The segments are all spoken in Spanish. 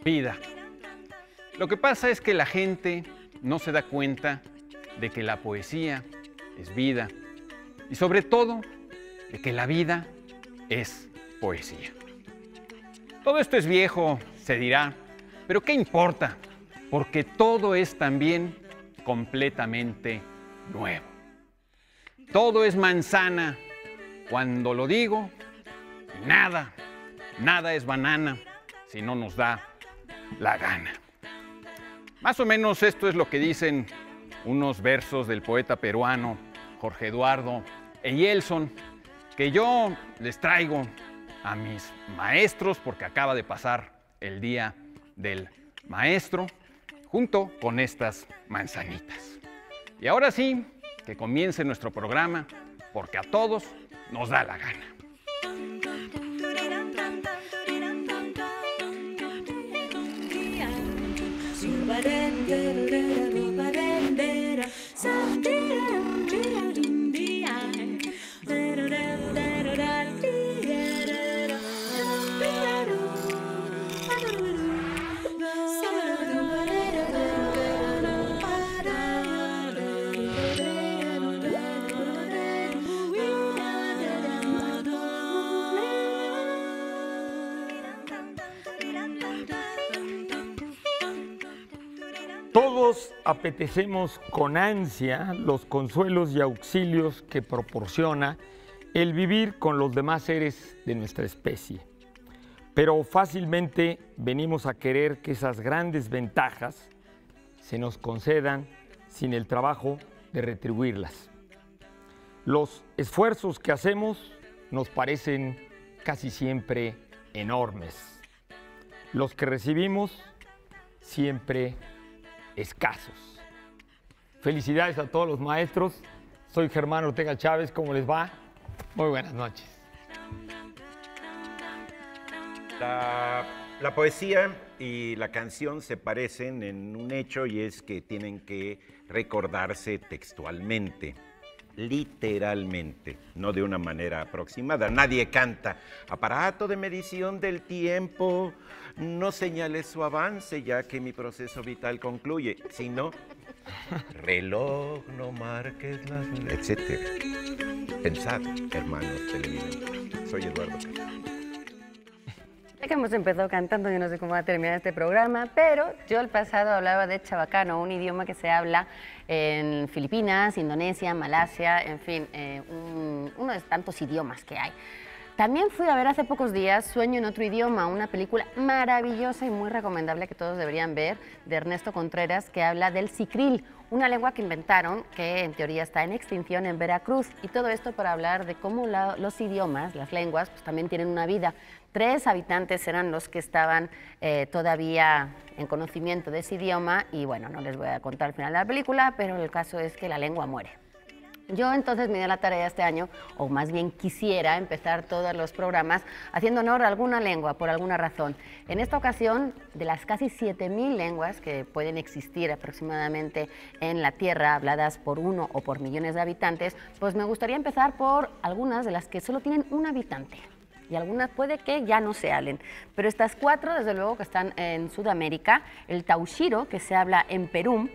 Vida. Lo que pasa es que la gente no se da cuenta de que la poesía es vida y sobre todo de que la vida es poesía. Todo esto es viejo, se dirá, pero ¿qué importa? Porque todo es también completamente nuevo. Todo es manzana cuando lo digo, y nada es banana si no nos da la gana. Más o menos esto es lo que dicen unos versos del poeta peruano Jorge Eduardo Eyelson, que yo les traigo a mis maestros porque acaba de pasar el Día del Maestro, junto con estas manzanitas. Y ahora sí, que comience nuestro programa, porque a todos nos da la gana. Todos apetecemos con ansia los consuelos y auxilios que proporciona el vivir con los demás seres de nuestra especie. Pero fácilmente venimos a querer que esas grandes ventajas se nos concedan sin el trabajo de retribuirlas. Los esfuerzos que hacemos nos parecen casi siempre enormes. Los que recibimos siempre escasos. Felicidades a todos los maestros. Soy Germán Ortega Chávez. ¿Cómo les va? Muy buenas noches. La poesía y la canción se parecen en un hecho y es que tienen que recordarse textualmente, literalmente, no de una manera aproximada. Nadie canta aparato de medición del tiempo, no señales su avance ya que mi proceso vital concluye, sino reloj, no marques las... etcétera. Pensad, hermanos televidentes. Soy Eduardo Castro. Ya que hemos empezado cantando, yo no sé cómo va a terminar este programa, pero yo el pasado hablaba de chabacano, un idioma que se habla en Filipinas, Indonesia, Malasia, en fin, uno de tantos idiomas que hay. También fui a ver hace pocos días Sueño en otro idioma, una película maravillosa y muy recomendable que todos deberían ver, de Ernesto Contreras, que habla del sicril, una lengua que inventaron que en teoría está en extinción en Veracruz. Y todo esto para hablar de cómo los idiomas, las lenguas, pues también tienen una vida. 3 habitantes eran los que estaban todavía en conocimiento de ese idioma y bueno, no les voy a contar el final de la película, pero el caso es que la lengua muere. Yo entonces me di la tarea este año, o más bien quisiera empezar todos los programas haciendo honor a alguna lengua, por alguna razón. En esta ocasión, de las casi 7.000 lenguas que pueden existir aproximadamente en la Tierra, habladas por 1 o por millones de habitantes, pues me gustaría empezar por algunas de las que solo tienen un habitante. Y algunas puede que ya no se hablen, pero estas 4 desde luego que están en Sudamérica, el tauxiro, que se habla en Perú.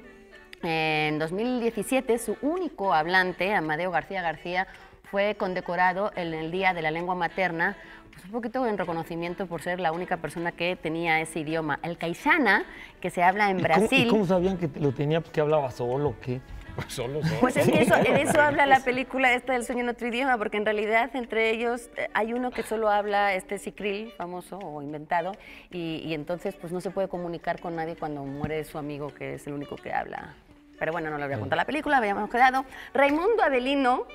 En 2017 su único hablante, Amadeo García García, fue condecorado en el Día de la Lengua Materna, pues un poquito en reconocimiento por ser la única persona que tenía ese idioma. El caixana, que se habla en Brasil. ¿Y cómo sabían que lo tenía? ¿Porque hablaba solo o qué? Solo. Pues es que de eso habla la película esta del Sueño en otro idioma, porque en realidad entre ellos hay uno que solo habla este sicril famoso o inventado y entonces pues no se puede comunicar con nadie cuando muere su amigo, que es el único que habla. Pero bueno, no le voy a contar la película, habíamos quedado. Raimundo Avelino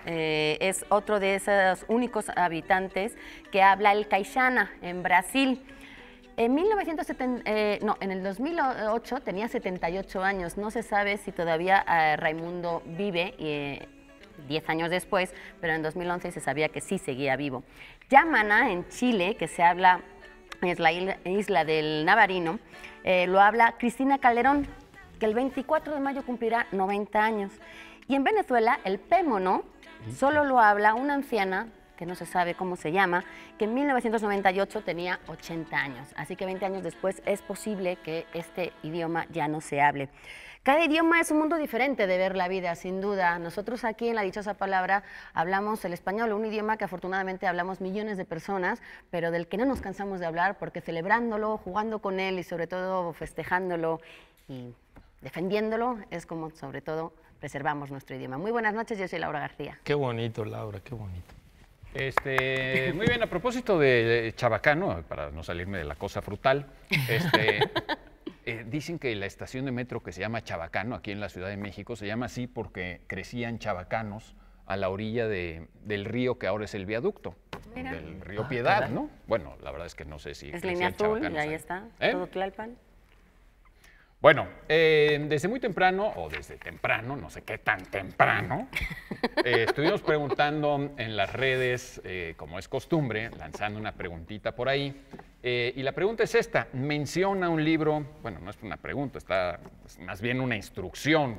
es otro de esos únicos habitantes que habla el caixana en Brasil. En el 2008 tenía 78 años. No se sabe si todavía Raimundo vive 10 años después, pero en 2011 se sabía que sí seguía vivo. Yamana, en Chile, que se habla, es la isla del Navarino, lo habla Cristina Calderón, que el 24 de mayo cumplirá 90 años. Y en Venezuela, el pémono solo lo habla una anciana que no se sabe cómo se llama, que en 1998 tenía 80 años. Así que 20 años después es posible que este idioma ya no se hable. Cada idioma es un mundo diferente de ver la vida, sin duda. Nosotros aquí en La Dichosa Palabra hablamos el español, un idioma que afortunadamente hablamos millones de personas, pero del que no nos cansamos de hablar porque celebrándolo, jugando con él y sobre todo festejándolo y defendiéndolo es como sobre todo preservamos nuestro idioma. Muy buenas noches, yo soy Laura García. Qué bonito, Laura, qué bonito. Muy bien, a propósito de chabacano, para no salirme de la cosa frutal, dicen que la estación de metro que se llama Chabacano, aquí en la Ciudad de México, se llama así porque crecían chabacanos a la orilla del río que ahora es el viaducto, Mira. del río Piedad, caray. ¿no? Bueno, la verdad es que no sé si Es crecían línea azul y chabacanos ahí está, ¿Eh? todo Tlalpan. Bueno, desde muy temprano, o desde temprano, no sé qué tan temprano, estuvimos preguntando en las redes, como es costumbre, lanzando una preguntita por ahí. Y la pregunta es esta, menciona un libro, bueno, no es una pregunta, es más bien una instrucción.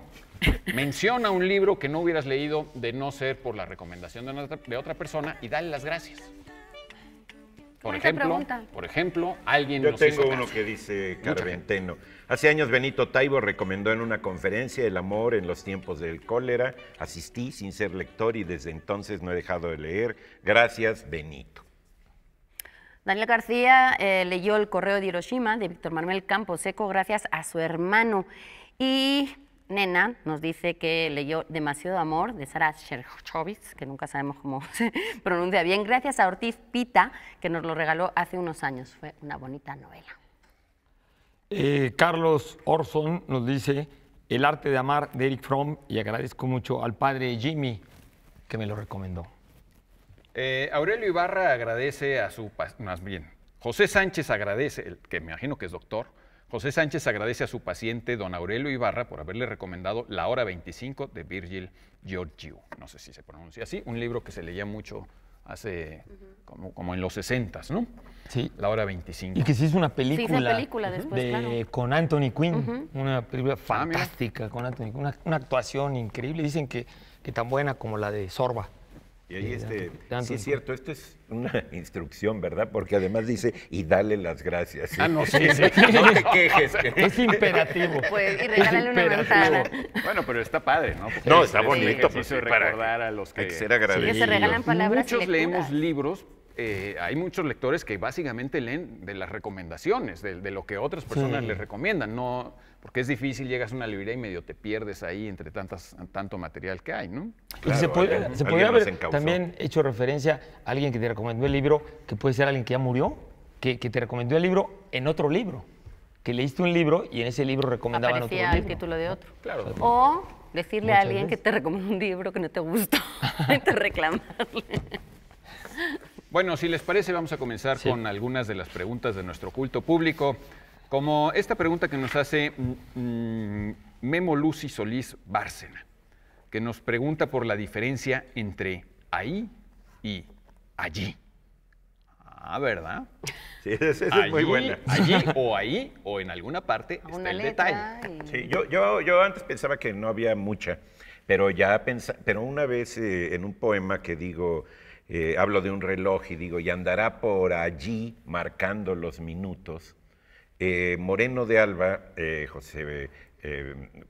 Menciona un libro que no hubieras leído de no ser por la recomendación de otra persona y dale las gracias. Buena pregunta. Por ejemplo, alguien Yo nos tengo hizo uno caso. que dice Mucha Carventeno. Hace años Benito Taibo recomendó en una conferencia El amor en los tiempos del cólera. Asistí sin ser lector y desde entonces no he dejado de leer. Gracias, Benito. Daniel García leyó El correo de Hiroshima de Víctor Manuel Campos Seco gracias a su hermano. Y Nena nos dice que leyó Demasiado amor de Sara Sherchovitz, que nunca sabemos cómo se pronuncia bien, gracias a Ortiz Pita, que nos lo regaló hace unos años. Fue una bonita novela. Carlos Orson nos dice El arte de amar de Eric Fromm y agradezco mucho al padre Jimmy que me lo recomendó. Aurelio Ibarra agradece a más bien, José Sánchez agradece, que me imagino que es doctor, José Sánchez agradece a su paciente, don Aurelio Ibarra, por haberle recomendado La hora 25 de Virgil Georgiou. No sé si se pronuncia así, un libro que se leía mucho hace, como en los 60s, ¿no? Sí. La hora 25. Y que se hizo una película, Se hizo película después, claro. con Anthony Quinn, una película fantástica con Anthony Quinn, una actuación increíble. Dicen que tan buena como la de Sorba. Y ahí de Anthony sí es Quinn. cierto, esto es una instrucción, ¿verdad? Porque además dice, y dale las gracias. ¿sí? Ah, no, sí. No te quejes. Es imperativo. Pues, y regálale una imperativo. manzana. Bueno, pero está padre, ¿no? Porque No, está es un bonito, pues, ejercicio de para- recordar a los que... Hay que ser Que agradecidos. se regalan palabras y Muchos lecturas. leemos libros, hay muchos lectores que básicamente leen de las recomendaciones, de lo que otras personas Sí. les recomiendan, no, porque es difícil, llegas a una librería y medio te pierdes ahí entre tanto material que hay, ¿no? Y Claro, se alguien podría nos haber encauzó. también hecho referencia a alguien que te recomendó el libro, que puede ser alguien que ya murió, que te recomendó el libro en otro libro, que leíste un libro y en ese libro recomendaban otro Aparecía libro. el título de otro. Claro. O decirle a Muchas alguien que veces. te recomendó un libro que no te gustó y te reclamarle. Bueno, si les parece, vamos a comenzar Sí. con algunas de las preguntas de nuestro culto público. Como esta pregunta que nos hace Memo Lucy Solís Bárcena, que nos pregunta por la diferencia entre ahí y allí. Ah, ¿verdad? Sí, esa es muy Allí, buena. Allí o ahí o en alguna parte A está una el letra detalle. y- Sí, yo antes pensaba que no había mucha, pero pero una vez en un poema que digo, hablo de un reloj y digo, y andará por allí marcando los minutos. Moreno de Alba, José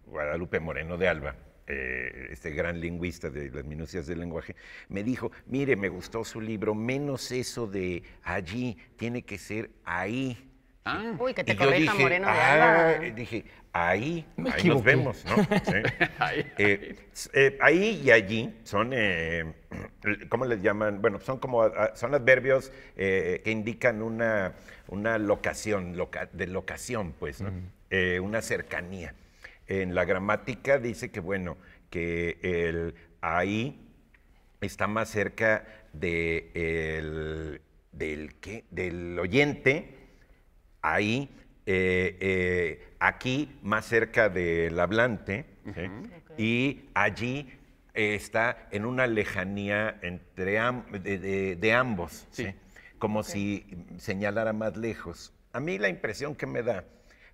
Guadalupe Moreno de Alba, este gran lingüista de las minucias del lenguaje, me dijo, mire, me gustó su libro, menos eso de allí, tiene que ser ahí. Ah, Uy, que te Y yo corrija dije, Moreno de Alba. dije, ahí Me nos equivoqué. vemos, ¿no? Sí. Ahí y allí son, ¿cómo les llaman? Bueno, son son adverbios que indican una locación, de locación, pues, ¿no? Una cercanía. En la gramática dice que, bueno, que el ahí está más cerca del oyente, ahí, aquí más cerca del hablante, ¿sí? Y allí está en una lejanía entre de ambos, ¿sí? Sí. Como si señalara más lejos. A mí la impresión que me da,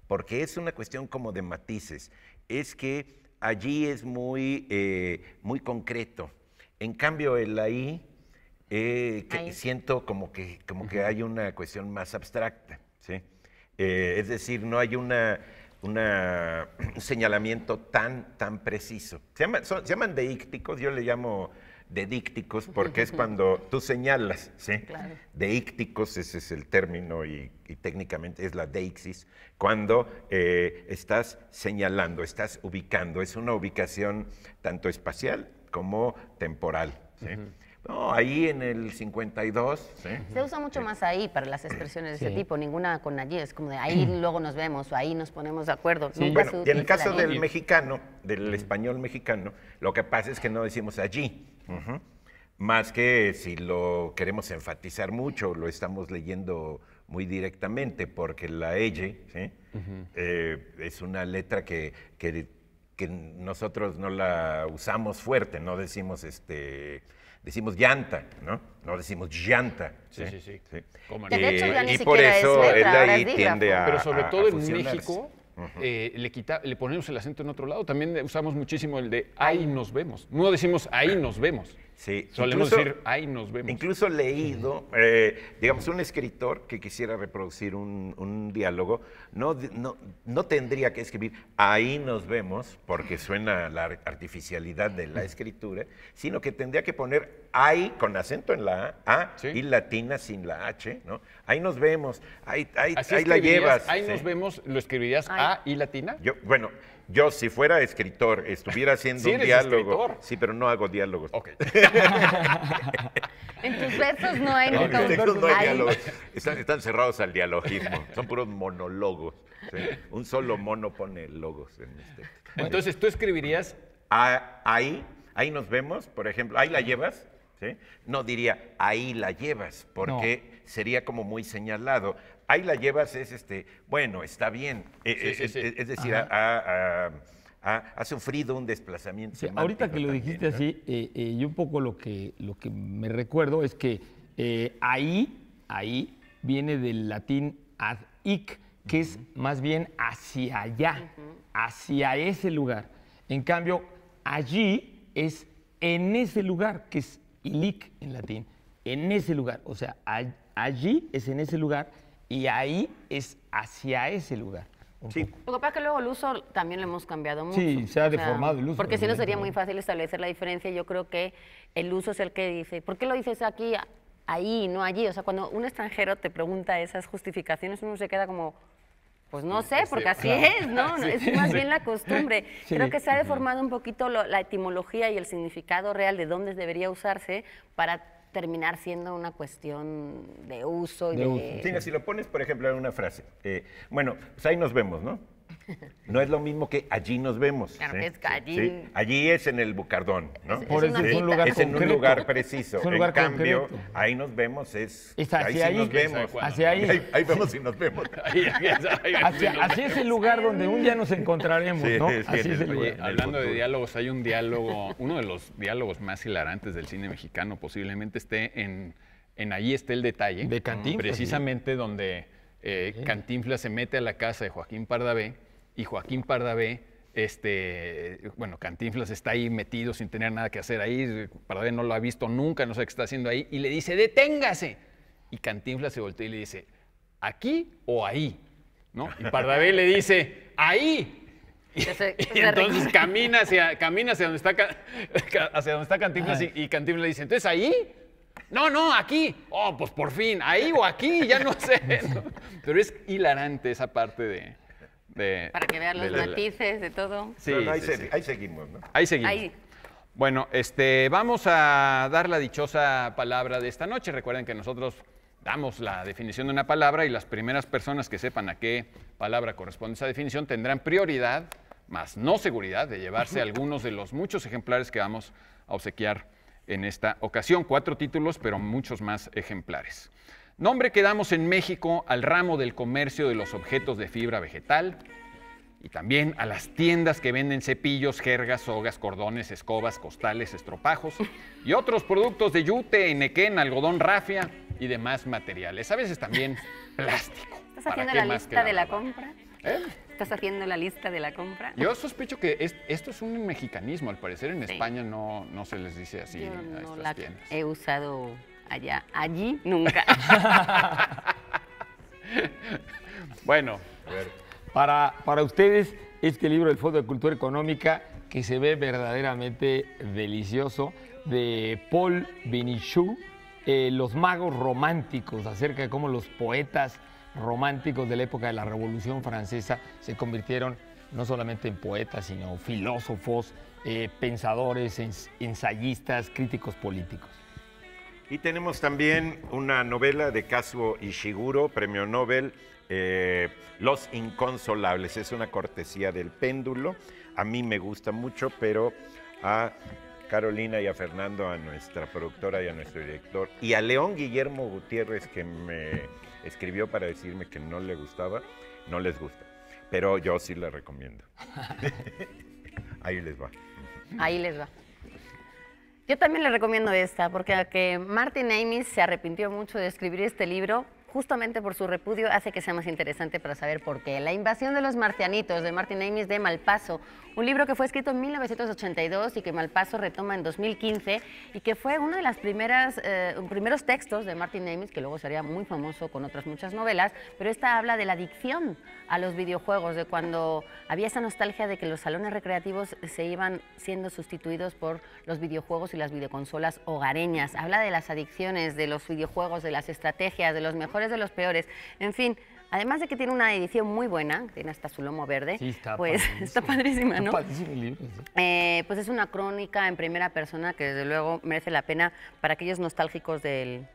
porque es una cuestión como de matices, es que allí es muy concreto. En cambio, el ahí Que siento como que hay una cuestión más abstracta, ¿sí? Es decir, no hay un señalamiento tan preciso. Se llaman deícticos, yo le llamo dedícticos porque es cuando tú señalas, ¿sí? Claro. Deícticos, ese es el término y técnicamente es la deixis, cuando estás señalando, estás ubicando, es una ubicación tanto espacial como temporal, ¿sí? No, ahí en el 52. ¿Sí? Se usa mucho más ahí para las expresiones de ese tipo, ninguna con allí, es como de ahí luego nos vemos o ahí nos ponemos de acuerdo. Nunca se Bueno, y en el utiliza caso allí. del mexicano, del español mexicano, lo que pasa es que no decimos allí. Más que si lo queremos enfatizar mucho, lo estamos leyendo muy directamente, porque la elle, ¿sí? Es una letra que nosotros no la usamos fuerte, no decimos decimos llanta, ¿no? No decimos llanta. Sí. ¿Cómo no? Que de hecho ya ni y por siquiera es eso letra, él ahora ahí es tiende dígrafo. Pero sobre todo en fusionarse. México le ponemos el acento en otro lado. También usamos muchísimo el de ahí nos vemos. No decimos ahí nos vemos. Sí, Solemos decir ahí nos vemos. Incluso leído, digamos, un escritor que quisiera reproducir un diálogo, no tendría que escribir ahí nos vemos, porque suena la artificialidad de la escritura, sino que tendría que poner ahí con acento en la A Sí. y latina sin la H, ¿no? Ahí nos vemos, ahí Así la escribirías, llevas. ahí ¿sí? nos vemos, ¿lo escribirías A y latina? Yo si fuera escritor, estuviera haciendo Sí un eres diálogo. escritor. Sí, pero no hago diálogos. Ok. En tus versos no hay No, nunca en mis textos no hay Ay. diálogos. Están cerrados al dialogismo. Son puros monólogos. ¿sí? Un solo mono pone logos en mis textos. Entonces tú escribirías Ahí nos vemos, por ejemplo. Ahí la llevas. ¿sí? No diría ahí la llevas, porque sería como muy señalado. Ahí la llevas es bueno, está bien. Sí. Es decir, ha sufrido un desplazamiento. Sí, semántico ahorita que lo también, dijiste ¿no? así, yo un poco lo que me recuerdo es que ahí viene del latín ad hic, que es más bien hacia allá, hacia ese lugar. En cambio, allí es en ese lugar, que es ilic en latín, en ese lugar. O sea, allí es en ese lugar y ahí es hacia ese lugar. Sí. Lo que pasa es que luego el uso también lo hemos cambiado mucho. Sí, se ha deformado el uso, Porque si no sería evidentemente. muy fácil establecer la diferencia. Yo creo que el uso es el que dice, ¿por qué lo dices aquí, ahí, no allí? O sea, cuando un extranjero te pregunta esas justificaciones, uno se queda como, pues no sé, porque así es, ¿no? Es más bien la costumbre. Sí. Creo que se ha deformado un poquito la etimología y el significado real de dónde debería usarse para terminar siendo una cuestión de uso y De de... uso. Sí, si lo pones, por ejemplo, en una frase. Bueno, pues ahí nos vemos, ¿no? No es lo mismo que allí nos vemos. Claro ¿sí? que es que allí- Sí. Allí es en el Bucardón, ¿no? Por eso una es un cita. lugar Es en un concreto. lugar preciso. Es un lugar en cambio, concreto. ahí nos vemos es hacia ahí sí ahí. nos vemos. Hacia ahí. Ahí vemos y nos vemos. Hacia ese lugar donde un día nos encontraremos, Sí, ¿no? sí, Así en es el- el Oye, lugar. hablando de futuro. diálogos, hay un diálogo, uno de los diálogos más hilarantes del cine mexicano, posiblemente esté en Ahí está el detalle. De Cantinflas, precisamente donde Cantinflas se mete a la casa de Joaquín Pardavé y Joaquín Pardavé, bueno, Cantinflas está ahí metido sin tener nada que hacer ahí, Pardavé no lo ha visto nunca, no sabe qué está haciendo ahí, y le dice, ¡deténgase! Y Cantinflas se voltea y le dice, ¿aquí o ahí? ¿No? Y Pardavé le dice, ¡ahí! Y entonces camina hacia donde está, hacia donde está Cantinflas y Cantinflas le dice, ¿entonces ahí? No, aquí. Oh, pues por fin, ahí o aquí, ya no sé. ¿no? Pero es hilarante esa parte de Para que vean los de matices de todo. Sí, Pero no, sí, sí. ahí seguimos, ¿no? Ahí seguimos. Ahí. Bueno, vamos a dar la dichosa palabra de esta noche. Recuerden que nosotros damos la definición de una palabra y las primeras personas que sepan a qué palabra corresponde esa definición tendrán prioridad, más no seguridad, de llevarse algunos de los muchos ejemplares que vamos a obsequiar en esta ocasión. 4 títulos, pero muchos más ejemplares. Nombre que damos en México al ramo del comercio de los objetos de fibra vegetal y también a las tiendas que venden cepillos, jergas, sogas, cordones, escobas, costales, estropajos y otros productos de yute, nequén, algodón rafia y demás materiales. A veces también plástico. ¿Estás ¿Para haciendo qué la más que lista de la verdad? compra? ¿Eh? ¿Estás haciendo la lista de la compra? Yo sospecho que esto es un mexicanismo. Al parecer en Sí. España no se les dice así Yo a no estas la tiendas. he usado allá, allí nunca. Bueno, Para ustedes, este libro del Fondo de Cultura Económica, que se ve verdaderamente delicioso, de Paul Benichou, Los magos románticos, acerca de cómo los poetas románticos de la época de la Revolución Francesa se convirtieron no solamente en poetas, sino filósofos, pensadores, ensayistas, críticos políticos. Y tenemos también una novela de Kazuo Ishiguro, premio Nobel, Los Inconsolables. Es una cortesía del Péndulo. A mí me gusta mucho, pero a Carolina y a Fernando, a nuestra productora y a nuestro director, y a León Guillermo Gutiérrez, que me escribió para decirme que no le gustaba, no les gusta. Pero yo sí la recomiendo. Ahí les va. Ahí les va. Yo también les recomiendo esta, porque aunque Martin Amis se arrepintió mucho de escribir este libro, justamente por su repudio hace que sea más interesante para saber por qué. La invasión de los marcianitos, de Martin Amis, de Malpaso, un libro que fue escrito en 1982 y que Malpaso retoma en 2015 y que fue uno de los primeros textos de Martin Amis, que luego sería muy famoso con otras muchas novelas, pero esta habla de la adicción a los videojuegos, de cuando había esa nostalgia de que los salones recreativos se iban siendo sustituidos por los videojuegos y las videoconsolas hogareñas. Habla de las adicciones, de los videojuegos, de las estrategias, de los mejores, de los peores, en fin. Además de que tiene una edición muy buena, tiene hasta su lomo verde, Sí, está pues padrísimo. está padrísima, ¿no? Está padrísimo el libro, sí. Pues es una crónica en primera persona que desde luego merece la pena para aquellos nostálgicos del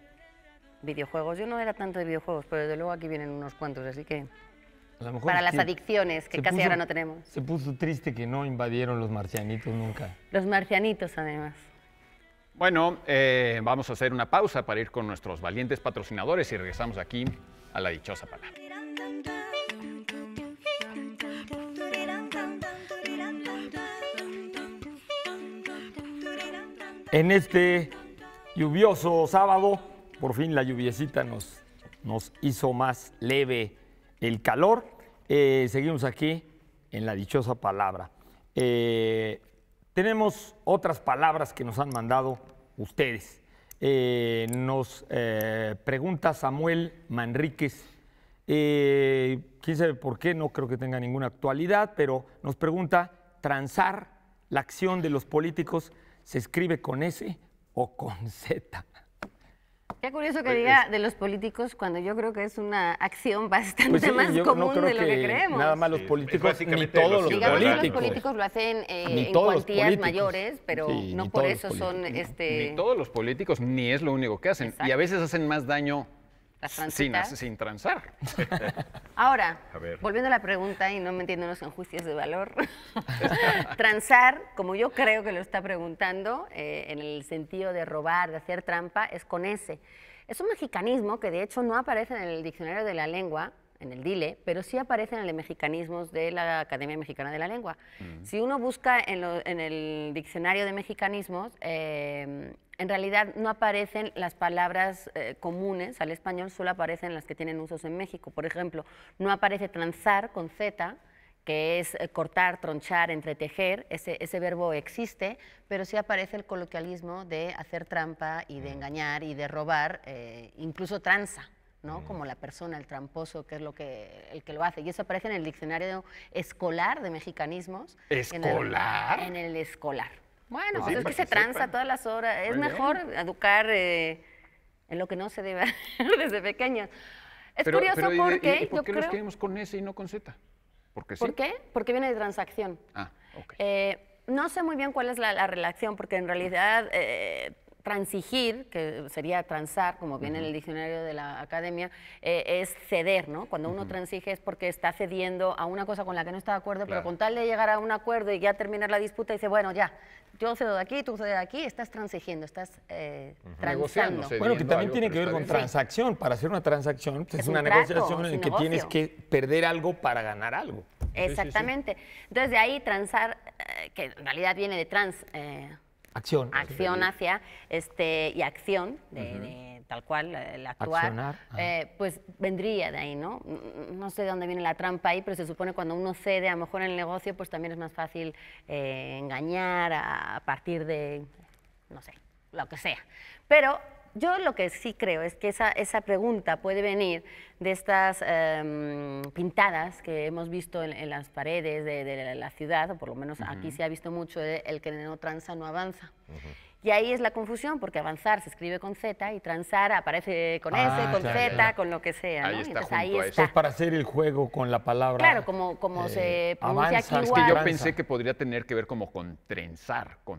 videojuegos. Yo no era tanto de videojuegos, pero desde luego aquí vienen unos cuantos, así que A lo mejor para es las que adicciones que se casi puso- ahora no tenemos. Se puso triste que no invadieron los marcianitos nunca. Los marcianitos, además. bueno, vamos a hacer una pausa para ir con nuestros valientes patrocinadores y regresamos aquí a la dichosa palabra. En este lluvioso sábado, por fin la lluviecita nos hizo más leve el calor. Seguimos aquí en la dichosa palabra. Tenemos otras palabras que nos han mandado ustedes. Nos pregunta Samuel Manríquez, quién sabe por qué, no creo que tenga ninguna actualidad, pero nos pregunta, ¿transar la acción de los políticos se escribe con S o con Z? Qué curioso que diga de los políticos cuando yo creo que es una acción bastante Pues sí, más yo común no creo de lo que que creemos. nada más los Sí, es políticos, ni básicamente todos los los Digamos que los políticos. políticos lo hacen Ni en todos los cuantías políticos. mayores, pero Sí, no ni por todos los eso son políticos. Ni todos los políticos, ni es lo único que hacen. Exacto. Y a veces hacen más daño Las sin, transitas. sin transar. Ahora, A ver. volviendo a la pregunta y no metiéndonos en juicios de valor, transar, como yo creo que lo está preguntando, en el sentido de robar, de hacer trampa, es con S. Es un mexicanismo que de hecho no aparece en el diccionario de la lengua, en el DILE, pero sí aparece en el de mexicanismos de la Academia Mexicana de la Lengua. Si uno busca en el diccionario de mexicanismos, en realidad no aparecen las palabras comunes al español, solo aparecen las que tienen usos en México. Por ejemplo, no aparece transar con Z, que es cortar, tronchar, entretejer, ese verbo existe, pero sí aparece el coloquialismo de hacer trampa y de engañar y de robar, incluso tranza, ¿no? Como la persona, el tramposo, que es el que lo hace. Y eso aparece en el diccionario escolar de mexicanismos. ¿Escolar? En el escolar. Bueno, Pues sí, pues es que para se que tranza sepan. todas las horas. Es Muy mejor educar en lo que no se debe hacer desde pequeños. Es curioso ¿y porque por yo qué lo creo... escribimos con S y no con Z? Porque sí. ¿Por qué? Porque viene de transacción. Ah, ok. No sé muy bien cuál es la relación, porque en realidad transigir, que sería transar, como viene en el diccionario de la academia, es ceder, ¿no? Cuando uno transige es porque está cediendo a una cosa con la que no está de acuerdo, pero Claro. con tal de llegar a un acuerdo y ya terminar la disputa, dice, bueno, ya, yo cedo de aquí, tú cedes de aquí, estás transigiendo, estás Negociando, transando. sí. Bueno, que Cediendo también algo, tiene pero que ver está con bien. transacción. Para hacer una transacción pues, Es es un una trato, negociación es en un la que tienes negocio. que perder algo para ganar algo. Exactamente. Entonces, de ahí transar, que en realidad viene de Acción. acción hacia y acción de tal cual el actuar, Accionar, ajá. pues vendría de ahí, ¿no? No sé de dónde viene la trampa ahí, pero se supone cuando uno cede, a lo mejor en el negocio, pues también es más fácil engañar a partir de, no sé, lo que sea. Pero yo lo que sí creo es que esa pregunta puede venir de estas pintadas que hemos visto en las paredes de la ciudad, o por lo menos aquí se ha visto mucho el que no tranza no avanza. Y ahí es la confusión, porque avanzar se escribe con Z y transar aparece con S, con Z, con lo que sea. Ahí ¿no? está, Entonces, ahí junto a está. Es para hacer el juego con la palabra. Claro, como se pronuncia avanza, aquí es Es que igual. yo Tranza. pensé que podría tener que ver como con trenzar, con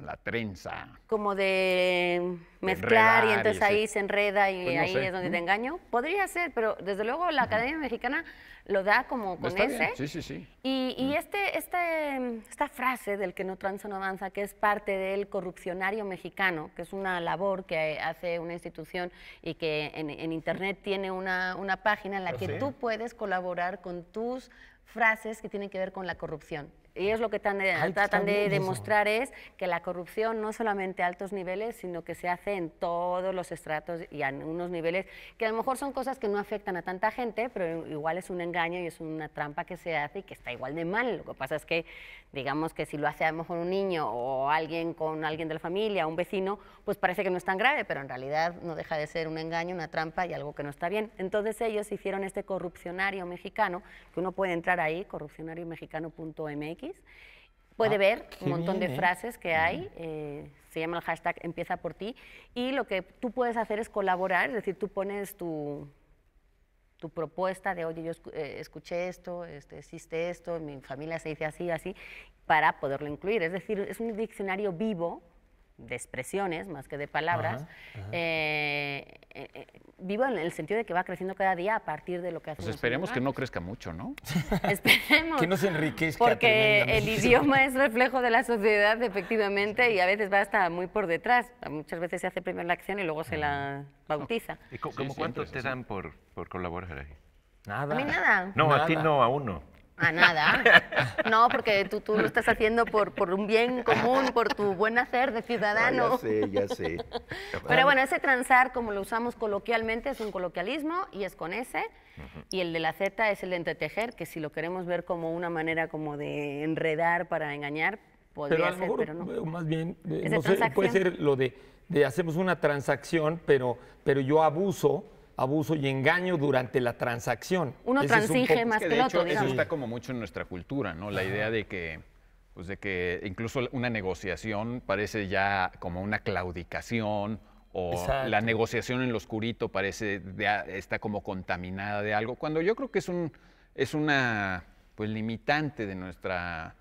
la trenza. Como de mezclar y enredar entonces y ahí ese. se enreda y Pues no ahí sé. es donde te engaño. Podría ser, pero desde luego la Academia Mexicana lo da como con Está ese. bien, sí, sí, sí. Y esta frase del que no tranza no avanza, que es parte del corrupcionario mexicano, que es una labor que hace una institución y que en Internet tiene una página en la que tú puedes colaborar con tus frases que tienen que ver con la corrupción. Y es lo que tratan está de bien eso. demostrar es que la corrupción no solamente a altos niveles, sino que se hace en todos los estratos y a unos niveles que a lo mejor son cosas que no afectan a tanta gente, pero igual es un engaño y es una trampa que se hace y que está igual de mal. Lo que pasa es que, digamos que si lo hace a lo mejor un niño o alguien con alguien de la familia, un vecino, pues parece que no es tan grave, pero en realidad no deja de ser un engaño, una trampa y algo que no está bien. Entonces ellos hicieron este corrupcionario mexicano, que uno puede entrar ahí, corrupcionariomexicano.mx, puede ver qué un montón bien, de ¿eh? frases que hay, se llama el hashtag Empieza por ti, y lo que tú puedes hacer es colaborar, es decir, tú pones tu propuesta de, oye, yo escuché esto, existe esto, mi familia se dice así, así, para poderlo incluir. Es decir, es un diccionario vivo de expresiones más que de palabras, vivo en el sentido de que va creciendo cada día a partir de lo que hacemos. Pues esperemos que no crezca mucho, ¿no? Esperemos. Que no se enriquezca Porque el tremendamente. idioma es reflejo de la sociedad, efectivamente, y a veces va hasta muy por detrás. Muchas veces se hace primero la acción y luego se la bautiza. ¿Y cómo siempre cuánto es te así. dan por colaborar ahí? Nada. A mí nada. No, a ti Nada. no, a uno. A nada. No, porque tú lo estás haciendo por un bien común, por tu buen hacer de ciudadano. Ya sé. Pero bueno, ese transar, como lo usamos coloquialmente, es un coloquialismo y es con S. Y el de la Z es el de entretejer, que si lo queremos ver como una manera como de enredar para engañar, Pero podría a lo ser, mejor, pero no. más bien, de no sé, puede transacción. ser lo de hacemos una transacción, pero yo abuso y engaño durante la transacción. Uno Ese es un transige poco- más Es que de el hecho, otro, eso digamos. está como mucho en nuestra cultura, ¿no? La idea de que incluso una negociación parece ya como una claudicación o Exacto. la negociación en lo oscurito parece está como contaminada de algo, cuando yo creo que es una pues limitante de nuestra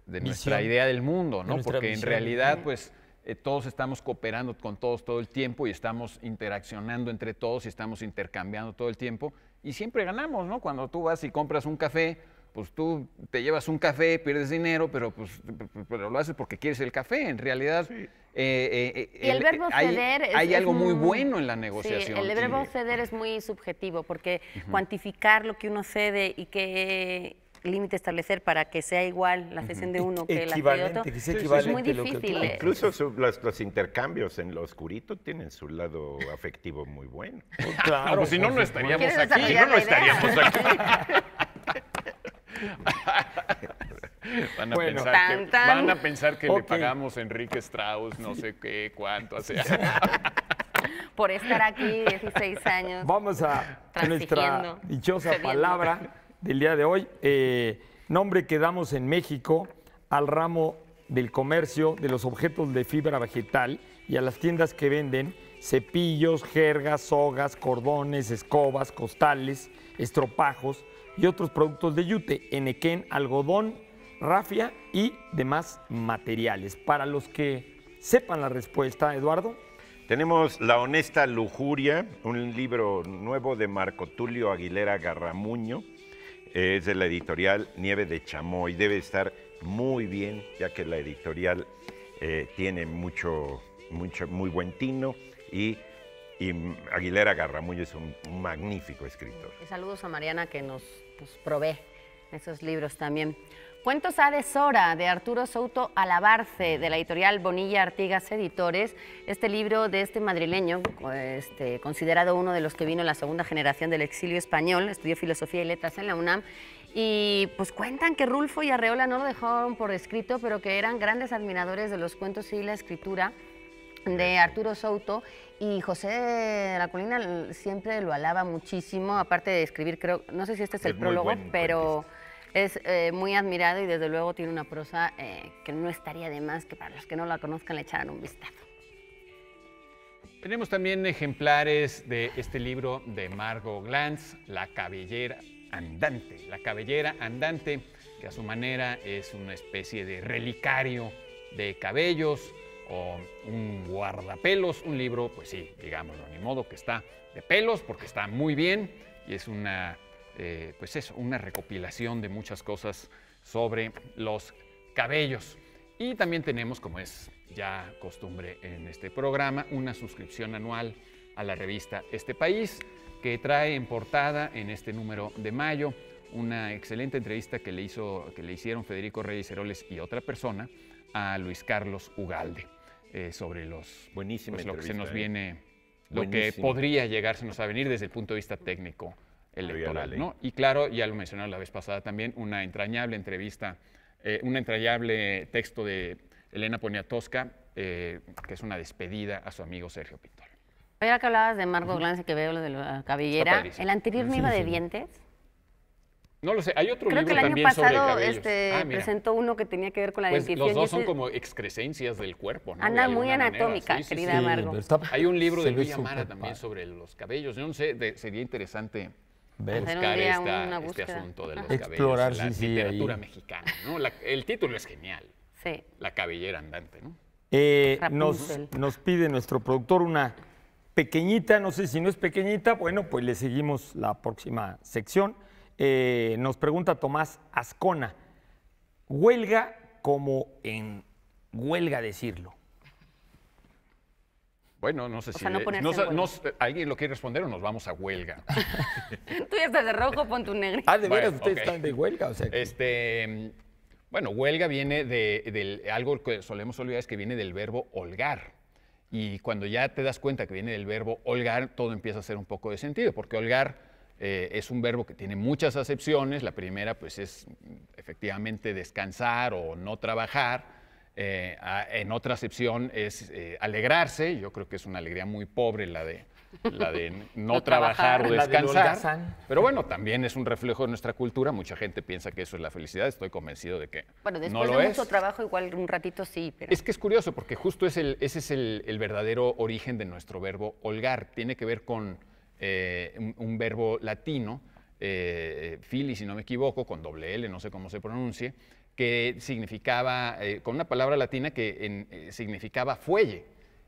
Visión. idea del mundo, De ¿no? nuestra Porque en visión. realidad pues todos estamos cooperando con todos todo el tiempo y estamos interaccionando entre todos y estamos intercambiando todo el tiempo y siempre ganamos, ¿no? Cuando tú vas y compras un café, pues tú te llevas un café, pierdes dinero, pero lo haces porque quieres el café. En realidad, Y el verbo ceder hay es algo muy muy- bueno en la negociación. Sí, el verbo Sí. ceder es muy subjetivo porque cuantificar lo que uno cede y qué límite establecer para que sea igual la cesión de uno que la de Equivalente, otro que sea es equivalente muy lo que tú- difícil. Incluso los intercambios en lo oscurito tienen su lado afectivo muy bueno. Claro, No, pues si no, por no supuesto. estaríamos ¿Quieres aquí. Si no, desarrollar no la idea? estaríamos aquí. Van a, Bueno. pensar, Tan, tan. van a pensar que le Ok. pagamos a Enrique Strauss, no sé qué, cuánto. O sea, Por estar aquí 16 años. Vamos a nuestra Transigiendo, dichosa cediendo. palabra del día de hoy. Nombre que damos en México al ramo del comercio de los objetos de fibra vegetal y a las tiendas que venden cepillos, jergas, sogas, cordones, escobas, costales, estropajos y otros productos de yute, enequén, algodón, rafia y demás materiales. Para los que sepan la respuesta, Eduardo. Tenemos La honesta lujuria, un libro nuevo de Marco Tulio Aguilera Garramuño. Es de la editorial Nieve de Chamoy. Debe estar muy bien, ya que la editorial tiene muy buen tino y Aguilera Garramuño es un magnífico escritor. Y saludos a Mariana que nos provee esos libros también. Cuentos a deshora de Arturo Souto Alabarce, de la editorial Bonilla Artigas Editores. Este libro de este madrileño, considerado uno de los que vino en la segunda generación del exilio español, estudió Filosofía y Letras en la UNAM, y pues cuentan que Rulfo y Arreola no lo dejaron por escrito, pero que eran grandes admiradores de los cuentos y la escritura. de Arturo Souto, y José de la Colina siempre lo alaba muchísimo, aparte de escribir, creo, no sé si este es el muy prólogo, buen pero es muy admirado y desde luego tiene una prosa que no estaría de más que para los que no la conozcan le echaran un vistazo. Tenemos también ejemplares de este libro de Margot Glantz, La cabellera andante. La cabellera andante, que a su manera es una especie de relicario de cabellos o un guardapelos, un libro, pues sí, digámoslo, ni modo que está de pelos, porque está muy bien y es una, pues eso, una recopilación de muchas cosas sobre los cabellos. Y también tenemos, como es ya costumbre en este programa, una suscripción anual a la revista Este País, que trae en portada en este número de mayo una excelente entrevista que le hicieron Federico Reyes Heroles y otra persona a Luis Carlos Ugalde sobre Buenísima pues, lo que se nos entrevista, viene, lo que Buenísimo. podría llegársenos a venir desde el punto de vista técnico electoral, ¿no? Y claro, ya lo mencionaron la vez pasada también, una entrañable entrevista, un entrañable texto de Elena Poniatowska, que es una despedida a su amigo Sergio Pitol. Ahora que hablabas de Margot Glantz y que veo lo de la cabellera, padrísimo. ¿el anterior no iba de dientes? No lo sé, hay otro Creo que libro el año también sobre pasado cabellos. Mira, presentó uno que tenía que ver con la pues dentición. los dos y son ese como excrescencias del cuerpo, ¿no? De anda muy alguna manera. anatómica, Sí, sí, querida sí. Margot. pero está- Hay un libro se de ve Luis Amara súper también padre. sobre los cabellos. Yo no sé, sería interesante Ver. Hacer un buscar día este una búsqueda. asunto de los Explorar, cabellos en la sí, sí, literatura ahí. mexicana, ¿no? El título es genial, Sí. La cabellera andante, ¿no? Rapunzel. Nos pide nuestro productor una pequeñita, no sé si no es pequeñita, bueno, pues le seguimos la próxima sección. Nos pregunta Tomás Ascona, huelga como en huelga decirlo. Bueno, no sé si sea, no ponerse en huelga. alguien lo quiere responder o nos vamos a huelga. Tú ya estás de rojo, pon tu negrito. Ah, de veras, Bueno, ustedes ok. están de huelga, o sea, que- Bueno, huelga viene algo que solemos olvidar, es que viene del verbo holgar. Y cuando ya te das cuenta que viene del verbo holgar, todo empieza a hacer un poco de sentido, porque holgar es un verbo que tiene muchas acepciones. La primera, pues, es efectivamente descansar o no trabajar. En otra acepción es alegrarse. Yo creo que es una alegría muy pobre la de no No trabajar o trabajar. La del descansar. holgazán. Pero bueno, también es un reflejo de nuestra cultura. Mucha gente piensa que eso es la felicidad. Estoy convencido de que Bueno, no después lo de es. mucho trabajo, igual un ratito sí, pero... Es que es curioso porque justo ese es el verdadero origen de nuestro verbo holgar. Tiene que ver con un verbo latino, fili, si no me equivoco, con doble L, no sé cómo se pronuncie, que significaba, con una palabra latina que significaba fuelle.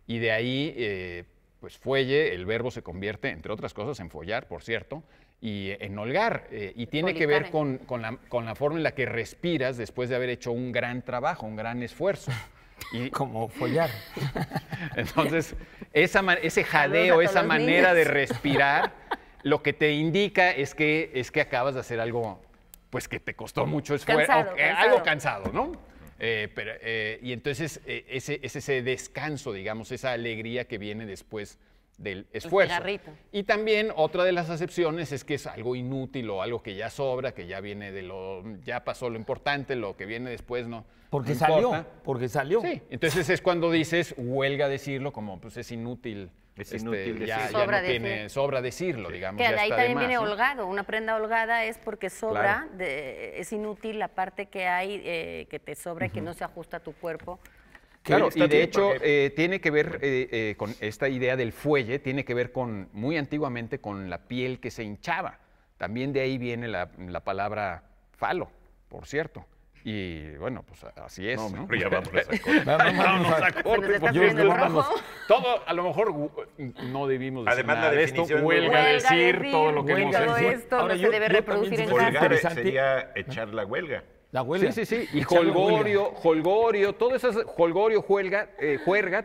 Y de ahí, pues fuelle, el verbo se convierte, entre otras cosas, en follar, por cierto, y en holgar. Y tiene que ver Folicare. con la forma en la que respiras después de haber hecho un gran trabajo, un gran esfuerzo. Y como follar. entonces, ese jadeo, Saludos a esa todos los manera de niños. respirar, lo que te indica es que acabas de hacer algo, pues que te costó mucho esfuerzo, Cansado, algo cansado. cansado, ¿no? Y entonces es ese descanso, digamos, esa alegría que viene después del esfuerzo. cigarrito. Y también otra de las acepciones es que es algo inútil o algo que ya sobra, que ya viene ya pasó lo importante, lo que viene después no. Porque no salió, importa. porque salió. Sí, entonces es cuando dices, huelga decirlo, como pues es inútil. Es inútil ya, decirlo. ya Sobra no tiene, decir. sobra decirlo, digamos. Que ya de ahí está de también más, viene ¿no? holgado. Una prenda holgada es porque sobra, Claro. es inútil la parte que hay, que te sobra y que no se ajusta a tu cuerpo. Claro, Está y de bien, hecho porque- tiene que ver con esta idea del fuelle, tiene que ver con, muy antiguamente, con la piel que se hinchaba. También de ahí viene la palabra falo, por cierto. Y bueno, pues así es, ¿no? Pero ya vámonos a corte. Vámonos a Se nos corte, está porque poniendo el vámonos. rojo. todo, a lo mejor no debimos decir Además, nada la de esto. definición es muy Huelga buena. decir todo lo que hemos huelga todo decir. hecho. esto Ahora, no yo- se debe yo reproducir en también casa. Holgar interesante. sería echar la huelga. La huelga. Sí, sí, sí. Y Echar la holgorio, todo eso, holgorio, juerga,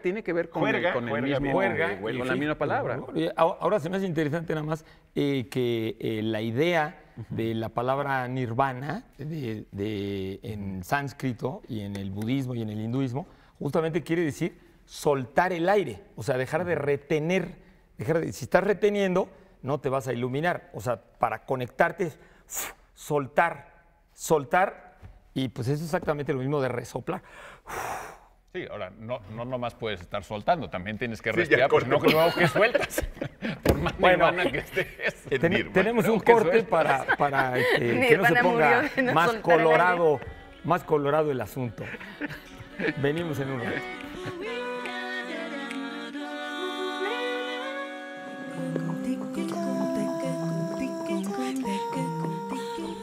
tiene que ver con, Juerga, con el juerga, mismo, Juerga, con y la sí, misma palabra. Ahora se me hace interesante nada más que la idea de la palabra nirvana en sánscrito y en el budismo y en el hinduismo justamente quiere decir soltar el aire, o sea, dejar de retener, si estás reteniendo no te vas a iluminar, o sea, para conectarte, soltar, y pues es exactamente lo mismo de resoplar. Sí, ahora, no nomás puedes estar soltando, también tienes que Sí, respirar, ya, porque corte, no que sueltas. Por más nirvana que estés. Tenemos un Creo que corte sueltas. para que no se Nirvana ponga murió de no más soltar el más colorado el asunto. Venimos en un rato.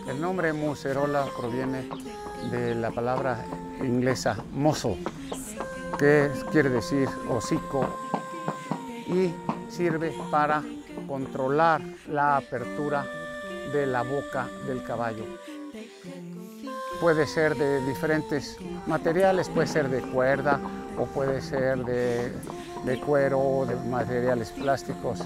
El nombre muserola proviene de la palabra inglesa muzzle, que quiere decir hocico, y sirve para controlar la apertura de la boca del caballo. Puede ser de diferentes materiales, puede ser de cuerda o puede ser de cuero o de materiales plásticos.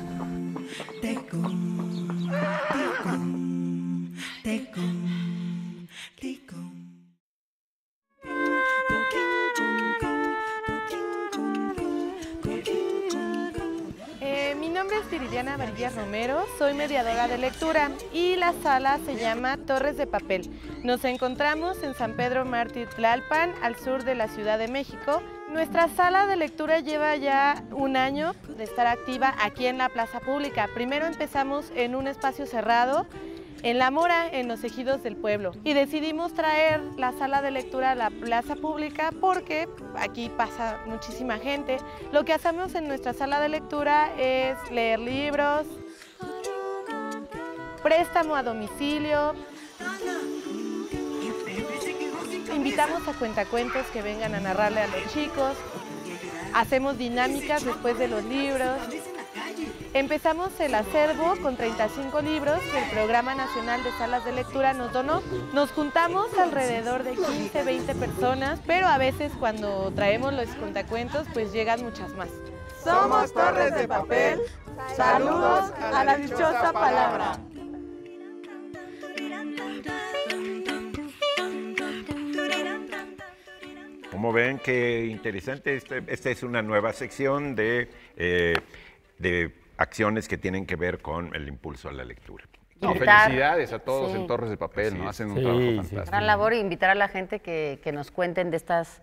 Mi nombre es Viridiana Varillas Romero, soy mediadora de lectura y la sala se llama Torres de Papel. Nos encontramos en San Pedro Mártir Tlalpan, al sur de la Ciudad de México. Nuestra sala de lectura lleva ya un año de estar activa aquí en la plaza pública. Primero empezamos en un espacio cerrado, en La Mora, en los ejidos del pueblo. Y decidimos traer la sala de lectura a la plaza pública porque aquí pasa muchísima gente. Lo que hacemos en nuestra sala de lectura es leer libros, préstamo a domicilio. Invitamos a cuentacuentos que vengan a narrarle a los chicos. Hacemos dinámicas después de los libros. Empezamos el acervo con 35 libros que el Programa Nacional de Salas de Lectura nos donó. Nos juntamos alrededor de 15, 20 personas, pero a veces cuando traemos los cuentacuentos, pues llegan muchas más. Somos Torres de Papel. Saludos a la dichosa palabra. Como ven, qué interesante. Esta es una nueva sección de acciones que tienen que ver con el impulso a la lectura. No, Invitar. felicidades a todos Sí. en Torres de Papel, Así ¿no? es. Hacen un Sí, trabajo sí. fantástico. Gran labor e invitar a la gente que nos cuenten de estas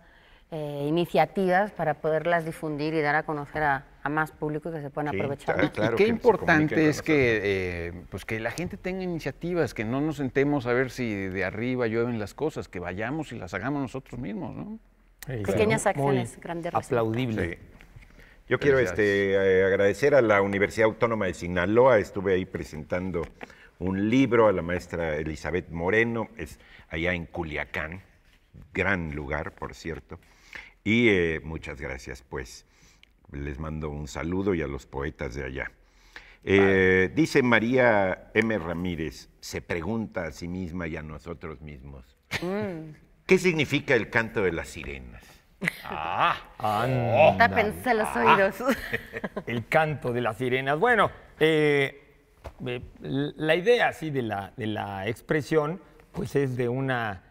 iniciativas para poderlas difundir y dar a conocer a más público y que se puedan Sí, aprovechar. claro. Y qué que se importante comuniquen es con que, pues que la gente tenga iniciativas, que no nos sentemos a ver si de arriba llueven las cosas, que vayamos y las hagamos nosotros mismos, ¿no? Pequeñas acciones, grandes resultados. Aplaudible. Sí. Yo quiero agradecer a la Universidad Autónoma de Sinaloa. Estuve ahí presentando un libro a la maestra Elizabeth Moreno, es allá en Culiacán, gran lugar, por cierto. Y muchas gracias, pues. Les mando un saludo y a los poetas de allá. Dice María M. Ramírez, se pregunta a sí misma y a nosotros mismos, ¿qué significa el canto de las sirenas? Tápense los oídos. El canto de las sirenas. Bueno, la idea así de la expresión, pues es de una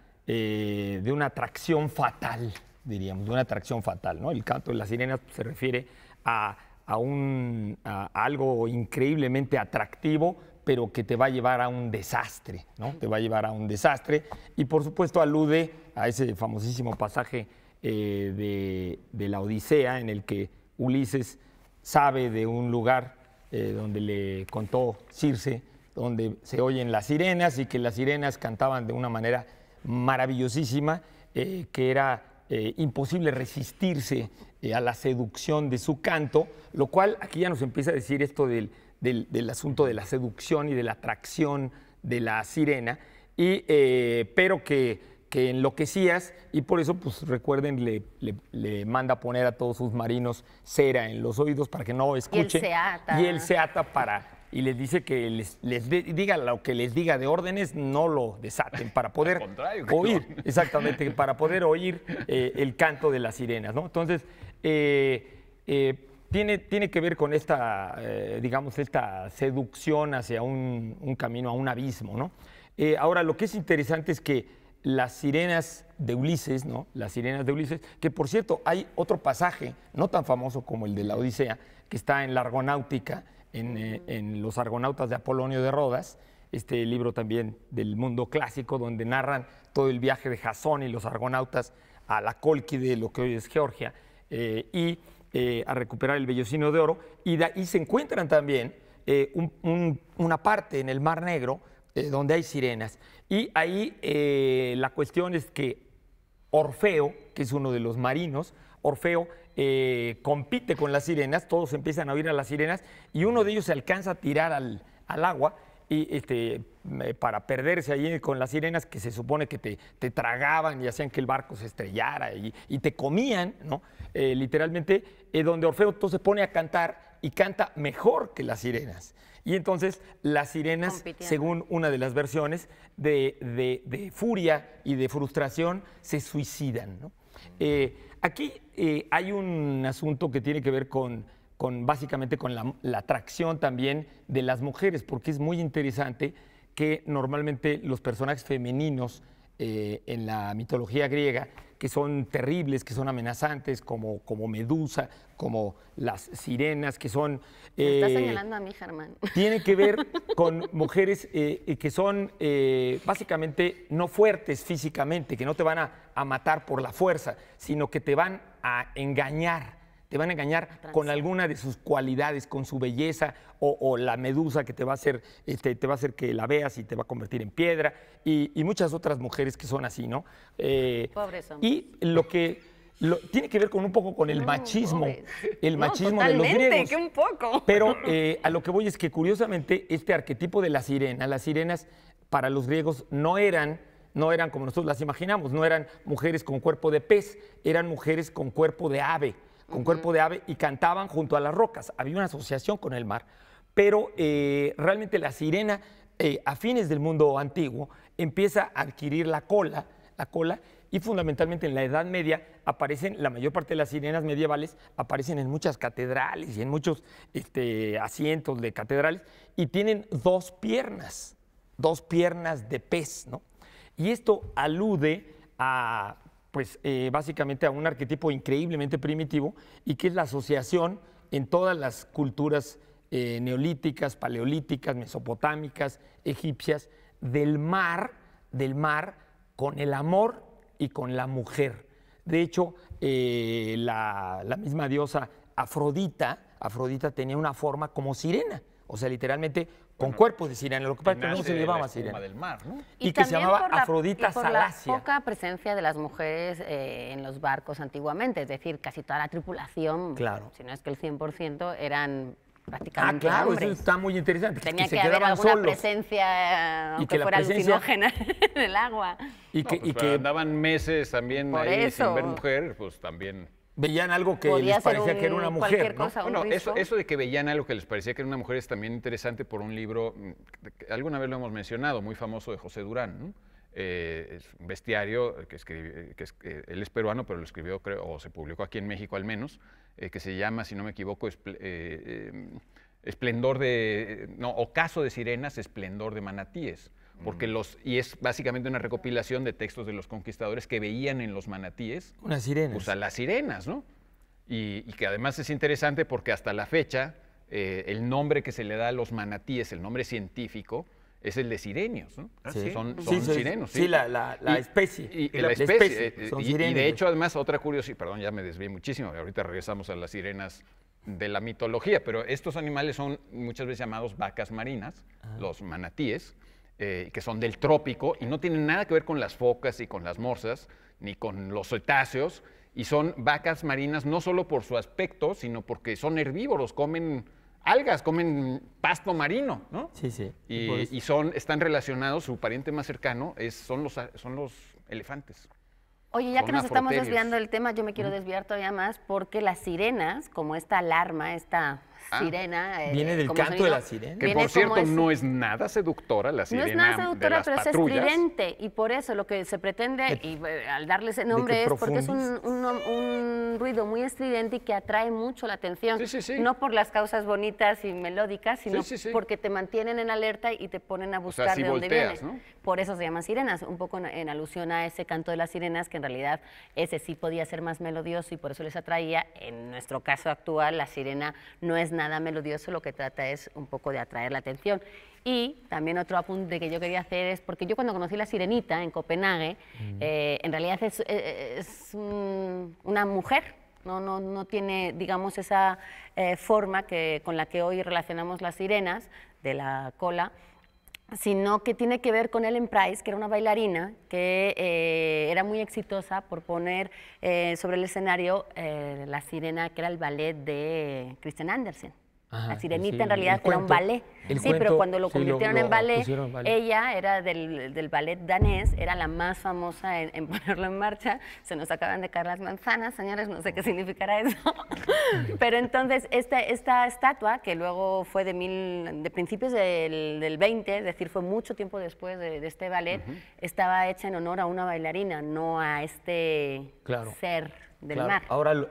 atracción fatal, diríamos, de una atracción fatal, ¿no? El canto de las sirenas se refiere a algo increíblemente atractivo, pero que te va a llevar a un desastre, ¿no? Te va a llevar a un desastre y por supuesto alude a ese famosísimo pasaje de la Odisea en el que Ulises sabe de un lugar donde le contó Circe, donde se oyen las sirenas y que las sirenas cantaban de una manera maravillosísima, que era imposible resistirse a la seducción de su canto, lo cual aquí ya nos empieza a decir esto del asunto de la seducción y de la atracción de la sirena, pero que enloquecías y por eso, pues recuerden, le manda a poner a todos sus marinos cera en los oídos para que no escuchen. Y él se ata y les dice que les diga lo que les diga de órdenes, no lo desaten para poder Al contrario, que oír, no. exactamente, para poder oír el canto de las sirenas, ¿no? Entonces, tiene que ver con esta, digamos, esta seducción hacia un camino, a un abismo, ¿no? Ahora, lo que es interesante es que las sirenas de Ulises, ¿no? Las sirenas de Ulises, que por cierto, hay otro pasaje, no tan famoso como el de la Odisea, que está en la Argonáutica, en Los Argonautas de Apolonio de Rodas, este libro también del mundo clásico, donde narran todo el viaje de Jasón y los argonautas a la Colqui de lo que hoy es Georgia y a recuperar el vellocino de oro. Y de ahí se encuentran también una parte en el Mar Negro donde hay sirenas. Y ahí la cuestión es que Orfeo, que es uno de los marinos, Orfeo compite con las sirenas, todos empiezan a oír a las sirenas y uno de ellos se alcanza a tirar al agua y para perderse ahí con las sirenas que se supone que te tragaban y hacían que el barco se estrellara y te comían, ¿no? Literalmente, donde Orfeo entonces se pone a cantar y canta mejor que las sirenas. Y entonces las sirenas, según una de las versiones, de furia y de frustración, se suicidan, ¿no? Aquí hay un asunto que tiene que ver básicamente con la atracción también de las mujeres, porque es muy interesante que normalmente los personajes femeninos en la mitología griega, que son terribles, que son amenazantes, como Medusa, como las sirenas, que son... Me estás señalando a mí, Germán. Tiene que ver con mujeres que son básicamente no fuertes físicamente, que no te van a matar por la fuerza, sino que te van a engañar. Te van a engañar con alguna de sus cualidades, con su belleza o la medusa que te va a hacer que la veas y te va a convertir en piedra y muchas otras mujeres que son así, ¿no? Pobres son. Y tiene que ver con un poco con el machismo, el machismo de los griegos. Que un poco. Pero a lo que voy es que curiosamente este arquetipo de la sirena, las sirenas para los griegos no eran como nosotros las imaginamos, no eran mujeres con cuerpo de pez, eran mujeres con cuerpo de ave. Y cantaban junto a las rocas. Había una asociación con el mar, pero realmente la sirena, a fines del mundo antiguo, empieza a adquirir la cola, y fundamentalmente en la Edad Media la mayor parte de las sirenas medievales aparecen en muchas catedrales y en muchos asientos de catedrales, y tienen dos piernas de pez, ¿no? Y esto alude a... básicamente a un arquetipo increíblemente primitivo y que es la asociación en todas las culturas neolíticas, paleolíticas, mesopotámicas, egipcias, del mar con el amor y con la mujer. De hecho, la misma diosa Afrodita tenía una forma como sirena, o sea, literalmente con cuerpo de sirena, lo que pasa es que no se llamaba sirena. Del mar, ¿no? Y que se llamaba Afrodita Salacia. La poca presencia de las mujeres en los barcos antiguamente, es decir, casi toda la tripulación, claro, si no es que el 100%, eran prácticamente claro, hombres. Eso está muy interesante. Tenía que haber alguna presencia, aunque fuera alucinógena, en el agua. Y que andaban meses también por ahí eso, sin ver mujer, pues también... Veían algo que les parecía que era una mujer, ¿no? Bueno, eso de que veían algo que les parecía que era una mujer es también interesante por un libro, que alguna vez lo hemos mencionado, muy famoso de José Durán, ¿no? Es un bestiario él es peruano, pero lo escribió, creo, o se publicó aquí en México al menos, que se llama, si no me equivoco, Ocaso de sirenas, esplendor de manatíes. Porque y es básicamente una recopilación de textos de los conquistadores que veían en los manatíes unas sirenas. Pues a las sirenas, ¿no? Y que además es interesante porque hasta la fecha el nombre que se le da a los manatíes, el nombre científico, es el de sirenios, ¿no? Sí. Son sirenos. Sí, la especie. Y la especie. Son Y sirenos. de hecho, además, otra curiosidad, perdón, ya me desvié muchísimo, ahorita regresamos a las sirenas de la mitología, pero estos animales son muchas veces llamados vacas marinas, los manatíes, que son del trópico y no tienen nada que ver con las focas y con las morsas, ni con los cetáceos, y son vacas marinas no solo por su aspecto, sino porque son herbívoros, comen algas, comen pasto marino, ¿no? Sí, sí. Y están relacionados, su pariente más cercano son los elefantes. Oye, ya que nos estamos desviando del tema, yo me quiero desviar todavía más porque las sirenas, como esta alarma, esta sirena... viene del canto de la sirena. Que por cierto no es nada seductora la sirena. No es nada seductora, pero patrullas. Es estridente. Y por eso lo que se pretende, al darle ese nombre, es porque es un ruido muy estridente y que atrae mucho la atención. Sí. No por las causas bonitas y melódicas, sino porque te mantienen en alerta y te ponen a buscar de dónde viene. ¿No? Por eso se llaman sirenas, un poco en alusión a ese canto de las sirenas, que en realidad ese sí podía ser más melodioso y por eso les atraía. En nuestro caso actual, la sirena no es es nada melodioso, lo que trata es un poco de atraer la atención. Y también otro apunte que yo quería hacer es, porque yo cuando conocí La Sirenita en Copenhague, en realidad es una mujer, no tiene, digamos, esa forma con la que hoy relacionamos las sirenas de la cola, sino que tiene que ver con Ellen Price, que era una bailarina que era muy exitosa por poner sobre el escenario La Sirena, que era el ballet de Christian Andersen. Ajá, La Sirenita sí, en realidad era un ballet. Sí, cuento, pero cuando lo sí, convirtieron en pusieron ballet, ella era del ballet danés, era la más famosa en ponerlo en marcha. Se nos acaban de caer las manzanas, señores, no sé qué significará eso. Pero entonces esta estatua, que luego fue de principios del 20, es decir, fue mucho tiempo después de este ballet, estaba hecha en honor a una bailarina, no a este ser del mar. Ahora,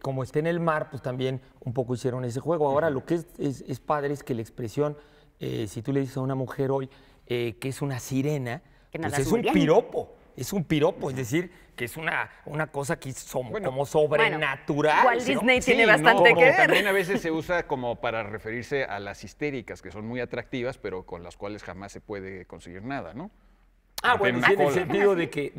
como está en el mar, pues también un poco hicieron ese juego. Ahora, lo que es padre es que la expresión, si tú le dices a una mujer hoy que es una sirena, pues es un piropo. Es un piropo, es decir, que es una cosa que es como sobrenatural. Walt Disney tiene bastante que ver. También a veces se usa como para referirse a las histéricas, que son muy atractivas, pero con las cuales jamás se puede conseguir nada, ¿no? Bueno, sí, en el sentido de que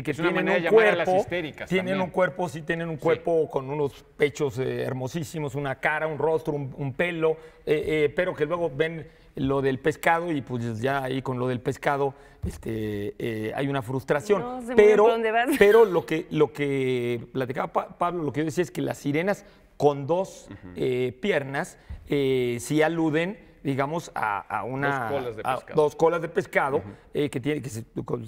tienen un cuerpo, tienen un cuerpo, sí tienen un cuerpo con unos pechos hermosísimos, una cara, un rostro, un pelo, pero que luego ven lo del pescado y pues ya ahí con lo del pescado hay una frustración. No sé muy bien por dónde vas. Pero lo que platicaba Pablo, lo que yo decía es que las sirenas con dos piernas sí aluden, digamos, a dos colas de pescado, que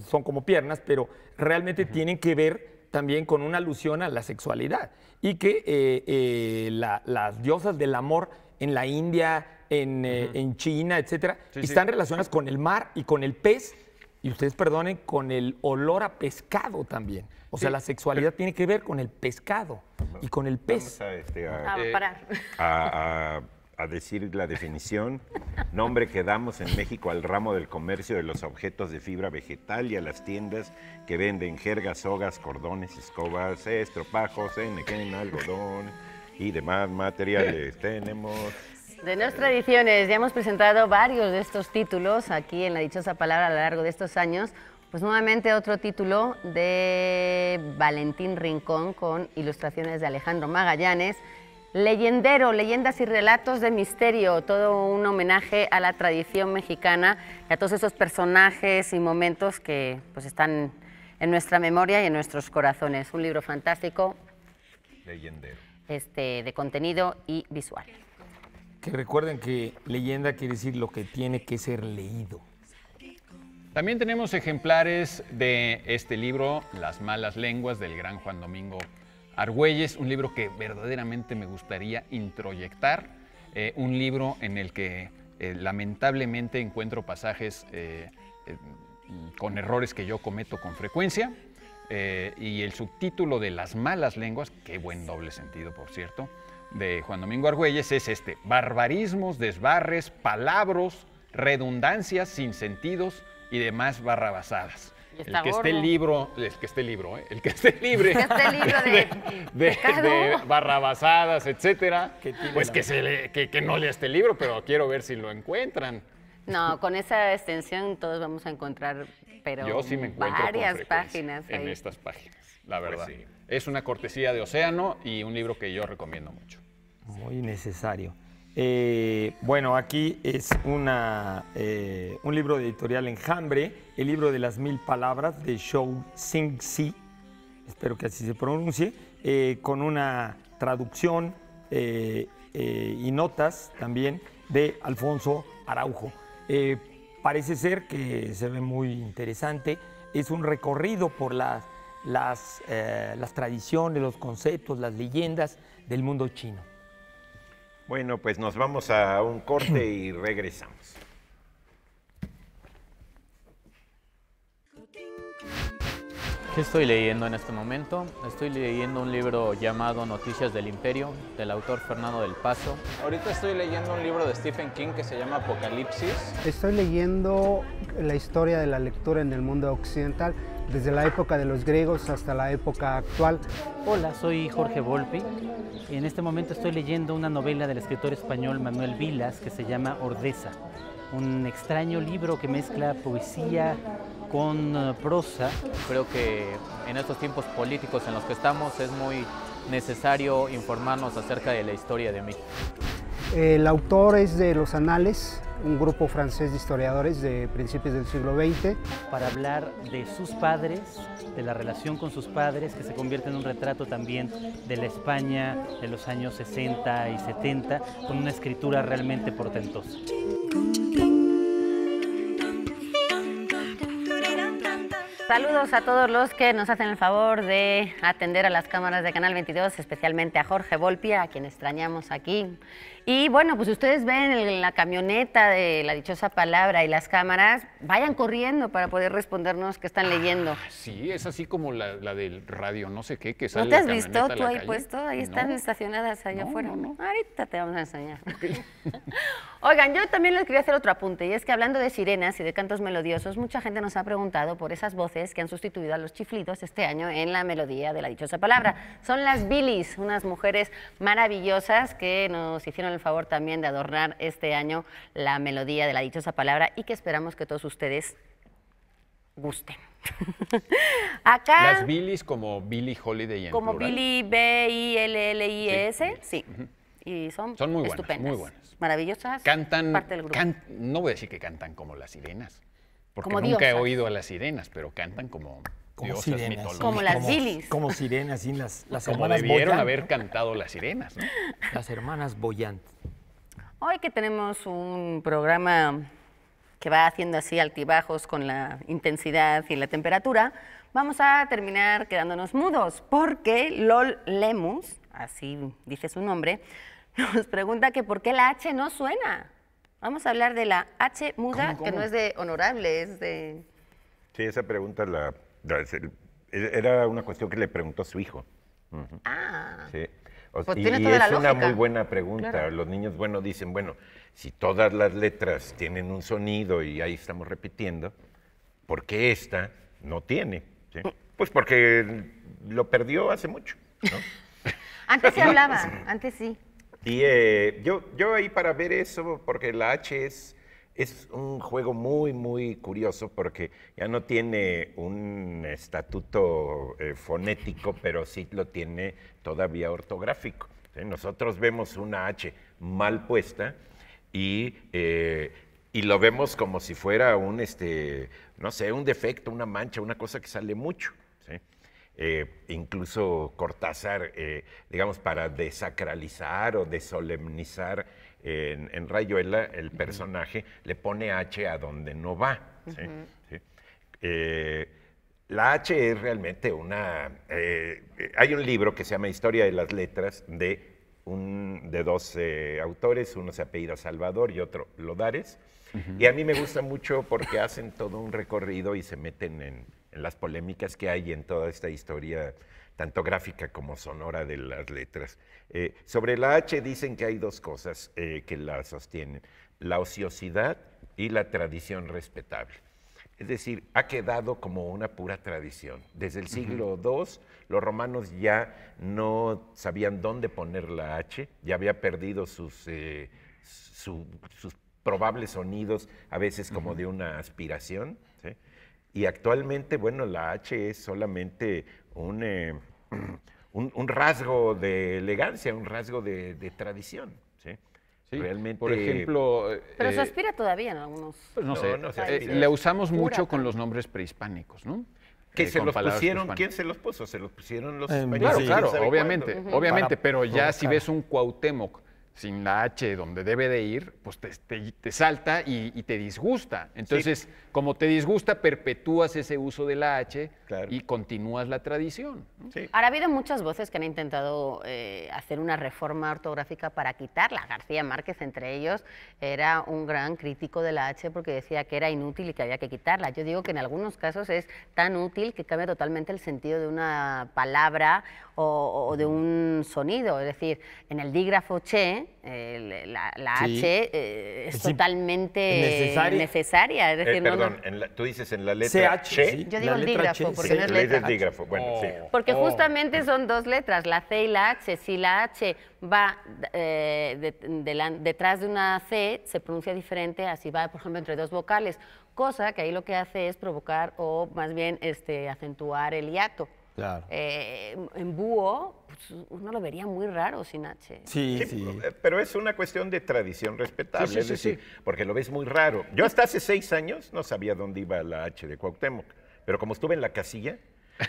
son como piernas, pero realmente tienen que ver también con una alusión a la sexualidad. Y que las diosas del amor en la India, en China, etcétera, están relacionadas con el mar y con el pez, y ustedes perdonen, con el olor a pescado también. O sea, la sexualidad tiene que ver con el pescado y con el pez. A decir la definición, nombre que damos en México al ramo del comercio de los objetos de fibra vegetal y a las tiendas que venden jergas, sogas, cordones, escobas, estropajos, enequén, algodón y demás materiales. Tenemos... De nuestras ediciones ya hemos presentado varios de estos títulos aquí en La Dichosa Palabra a lo largo de estos años. Pues nuevamente otro título de Valentín Rincón con ilustraciones de Alejandro Magallanes. Leyendero, leyendas y relatos de misterio, todo un homenaje a la tradición mexicana y a todos esos personajes y momentos que pues están en nuestra memoria y en nuestros corazones. Un libro fantástico, Leyendero, de contenido y visual. Que recuerden que leyenda quiere decir lo que tiene que ser leído. También tenemos ejemplares de este libro, Las malas lenguas, del gran Juan Domingo Argüelles, un libro que verdaderamente me gustaría introyectar, un libro en el que lamentablemente encuentro pasajes con errores que yo cometo con frecuencia, y el subtítulo de Las malas lenguas, qué buen doble sentido por cierto, de Juan Domingo Argüelles es barbarismos, desbarres, palabras, redundancias, sinsentidos y demás barrabasadas. El que esté libre de barrabasadas, etcétera, pues que no lea este libro, pero quiero ver si lo encuentran. No, con esa extensión todos vamos a encontrar, pero yo sí me encuentro varias páginas en ahí. estas páginas, la verdad. Pues sí. Es una cortesía de Océano y un libro que yo recomiendo mucho. Muy necesario. Bueno, aquí es un libro de editorial Enjambre, el libro de las 1000 palabras de Shou Xingxi, espero que así se pronuncie, con una traducción y notas también de Alfonso Araujo. Parece ser que se ve muy interesante, es un recorrido por las tradiciones, los conceptos, las leyendas del mundo chino. Bueno, pues nos vamos a un corte y regresamos. ¿Qué estoy leyendo en este momento? Estoy leyendo un libro llamado Noticias del Imperio, del autor Fernando del Paso. Ahorita estoy leyendo un libro de Stephen King que se llama Apocalipsis. Estoy leyendo la historia de la lectura en el mundo occidental, desde la época de los griegos hasta la época actual. Hola, soy Jorge Volpi y en este momento estoy leyendo una novela del escritor español Manuel Vilas que se llama Ordesa, un extraño libro que mezcla poesía con prosa. Creo que en estos tiempos políticos en los que estamos es muy necesario informarnos acerca de la historia de México. El autor es de Los Anales, un grupo francés de historiadores de principios del siglo XX. Para hablar de sus padres, de la relación con sus padres, que se convierte en un retrato también de la España de los años 60 y 70, con una escritura realmente portentosa. Saludos a todos los que nos hacen el favor de atender a las cámaras de Canal 22, especialmente a Jorge Volpi, a quien extrañamos aquí. Y bueno, pues ustedes ven en la camioneta de La Dichosa Palabra y las cámaras, vayan corriendo para poder respondernos qué están leyendo. Sí, es así como la del radio, no sé qué, que ¿No sale te has la visto camioneta a tú la ahí calle. puesto? Ahí están No. estacionadas allá No, afuera. no. Ahorita te vamos a enseñar. Oigan, yo también les quería hacer otro apunte, y es que hablando de sirenas y de cantos melodiosos, mucha gente nos ha preguntado por esas voces que han sustituido a los chiflidos este año en la melodía de La Dichosa Palabra. Son las Billys, unas mujeres maravillosas que nos hicieron el favor también de adornar este año la melodía de La Dichosa Palabra y que esperamos que todos ustedes gusten. Acá, Las Billys como Billie Holiday en como plural. Billy, B-I-L-L-I-S, sí. Y son muy buenas, estupendas, muy buenas. Maravillosas, Cantan, parte del grupo. no voy a decir que cantan como las sirenas, porque Como nunca he diosas. oído a las sirenas, pero cantan como diosas sirenas, mitológicas. Como las Billys. Como sirenas, sí, las Como hermanas debieron Boyant. haber cantado las sirenas, ¿no? Las hermanas Boyant. Hoy que tenemos un programa que va haciendo así altibajos con la intensidad y la temperatura, vamos a terminar quedándonos mudos, porque Lol Lemus, así dice su nombre, nos pregunta que por qué la H no suena. Vamos a hablar de la H muda, ¿Cómo? que no es de honorable, es de... Sí, esa pregunta era una cuestión que le preguntó su hijo. Ujú. Ah, Sí. Pues Y tiene toda la es una lógica. muy buena pregunta. Claro. Los niños, bueno, dicen, bueno, si todas las letras tienen un sonido y ahí estamos repitiendo, ¿por qué esta no tiene? ¿Sí? Pues porque lo perdió hace mucho, ¿no? antes se hablaba, antes sí. Y yo ahí para ver eso, porque la H es un juego muy, muy curioso, porque ya no tiene un estatuto fonético, pero sí lo tiene todavía ortográfico. ¿Sí? Nosotros vemos una H mal puesta y lo vemos como si fuera un, no sé, un defecto, una mancha, una cosa que sale mucho. ¿Sí? Incluso Cortázar, digamos, para desacralizar o desolemnizar en Rayuela, el personaje le pone H a donde no va. ¿Sí? ¿Sí? La H es realmente una... hay un libro que se llama Historia de las Letras de dos autores, uno se apellida Salvador y otro Lodares, y a mí me gusta mucho porque hacen todo un recorrido y se meten en las polémicas que hay en toda esta historia, tanto gráfica como sonora de las letras. Sobre la H dicen que hay dos cosas que la sostienen, la ociosidad y la tradición respetable. Es decir, ha quedado como una pura tradición. Desde el siglo II, los romanos ya no sabían dónde poner la H, ya había perdido sus probables sonidos, a veces como de una aspiración, ¿sí? Y actualmente, bueno, la H es solamente un rasgo de elegancia, un rasgo de tradición, ¿sí? Sí, Realmente, por ejemplo... Pero se aspira todavía en algunos... pues no sé, no se aspira. la usamos Pura mucho con tan- los nombres prehispánicos, ¿no? que se con los palabras pusieron, prehispánicas. ¿quién se los puso? Se los pusieron los Claro, españoles. Claro, ¿quién claro, sabe obviamente, cuándo? obviamente, Para pero ya si provocar. ves un Cuauhtémoc sin la H donde debe de ir, pues te salta y te disgusta. Entonces, sí, como te disgusta, perpetúas ese uso de la H, claro, y continúas la tradición, ¿no? Sí. Ahora ha habido muchas voces que han intentado hacer una reforma ortográfica para quitarla. García Márquez, entre ellos, era un gran crítico de la H porque decía que era inútil y que había que quitarla. Yo digo que en algunos casos es tan útil que cambia totalmente el sentido de una palabra o de un sonido. Es decir, en el dígrafo che, la Sí. H es totalmente necesaria. Es decir, perdón, tú dices en la letra CH, che. sí. Yo digo el dígrafo, porque no es Le letra. dices dígrafo, bueno, sí. Porque justamente son dos letras, la C y la H. Si la H va detrás de una C, se pronuncia diferente, así va, por ejemplo, entre dos vocales, cosa que ahí lo que hace es provocar o más bien acentuar el hiato. Claro. En búho, pues, uno lo vería muy raro sin H. Sí, sí. Pero es una cuestión de tradición respetable, Sí, sí, es decir, porque lo ves muy raro. Yo hasta hace 6 años no sabía dónde iba la H de Cuauhtémoc, pero como estuve en la casilla,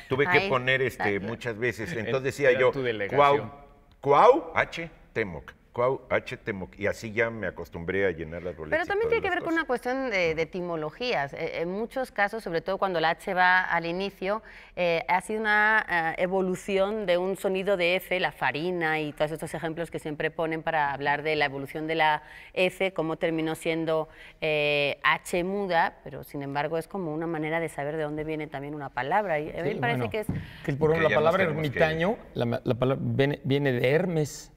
tuve que Ahí, poner exacto. muchas veces, entonces decía Era yo, tu delegación. Cuau, H, Temoc. Cuau, H, Temoc. Y así ya me acostumbré a llenar las boletas. Pero también tiene que ver con una cuestión de etimologías. En muchos casos, sobre todo cuando la H va al inicio, ha sido una evolución de un sonido de F, la farina y todos estos ejemplos que siempre ponen para hablar de la evolución de la F, cómo terminó siendo H muda, pero sin embargo es como una manera de saber de dónde viene también una palabra. Y a mí me parece que es... Que por ejemplo, la palabra ermitaño la palabra viene de Hermes.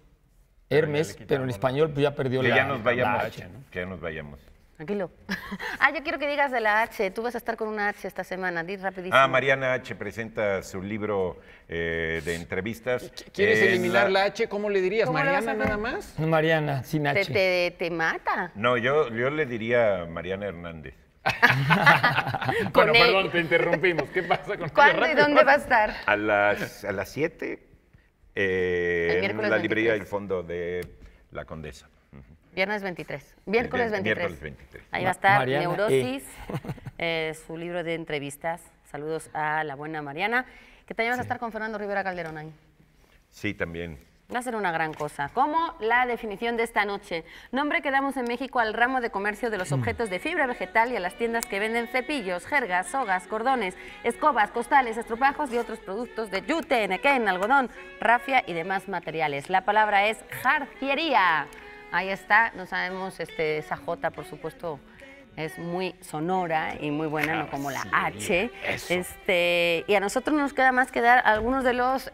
Hermes, pero en español pues ya perdió que la ya nos vayamos, la H, ¿no? Que ya nos vayamos. Tranquilo. Yo quiero que digas de la H. Tú vas a estar con una H esta semana. Di rapidísimo. Mariana H. presenta su libro de entrevistas. ¿Quieres eliminar la H? ¿Cómo le dirías? ¿Cómo le vas a ¿Mariana hacer? nada más? Mariana, sin H. Te mata. No, yo le diría Mariana Hernández. Bueno, perdón, te interrumpimos. ¿Qué pasa con ¿Cuándo y dónde va a estar? A las 7 en la librería 23. del fondo de La Condesa. Viernes 23. Miércoles 23. Miércoles 23. Ahí va a estar Mariana, Neurosis, su libro de entrevistas. Saludos a la buena Mariana. Que también vas a estar con Fernando Rivera Calderón ahí. Sí, también. Va a ser una gran cosa. Como la definición de esta noche. Nombre que damos en México al ramo de comercio de los objetos de fibra vegetal y a las tiendas que venden cepillos, jergas, sogas, cordones, escobas, costales, estropajos y otros productos de yute, nequén, algodón, rafia y demás materiales. La palabra es jarciería. Ahí está. No sabemos, esa J, por supuesto, es muy sonora y muy buena, no como la H. Y a nosotros nos queda más que dar algunos de los...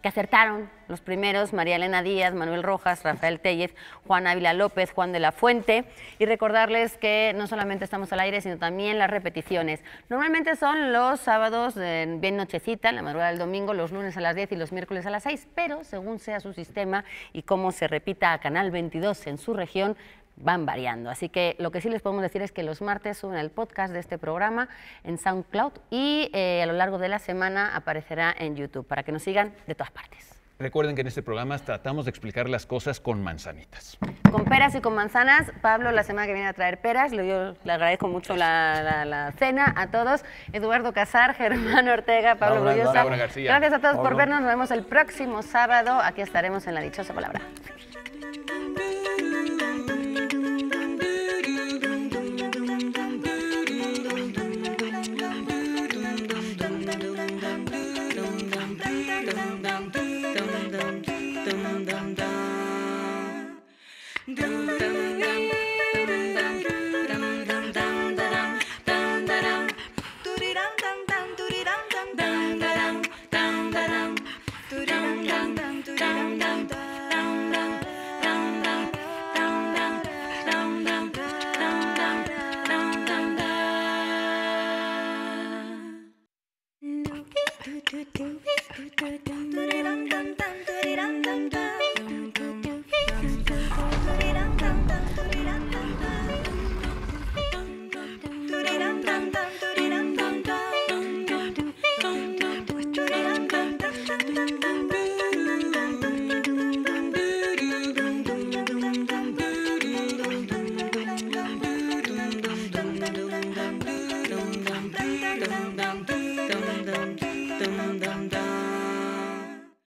que acertaron los primeros: María Elena Díaz, Manuel Rojas, Rafael Tellez, Juan Ávila López, Juan de la Fuente, y recordarles que no solamente estamos al aire, sino también las repeticiones. Normalmente son los sábados bien nochecita, en la madrugada del domingo, los lunes a las 10 y los miércoles a las 6, pero según sea su sistema y cómo se repita a Canal 22 en su región, van variando. Así que lo que sí les podemos decir es que los martes suben el podcast de este programa en SoundCloud y a lo largo de la semana aparecerá en YouTube para que nos sigan de todas partes. Recuerden que en este programa tratamos de explicar las cosas con manzanitas. Con peras y con manzanas. Pablo la semana que viene a traer peras. Yo le agradezco mucho la cena a todos. Eduardo Casar, Germán Ortega, Pablo Brullosa. Laura García. Gracias a todos por Pablo. vernos. Nos vemos el próximo sábado. Aquí estaremos en La Dichosa Palabra.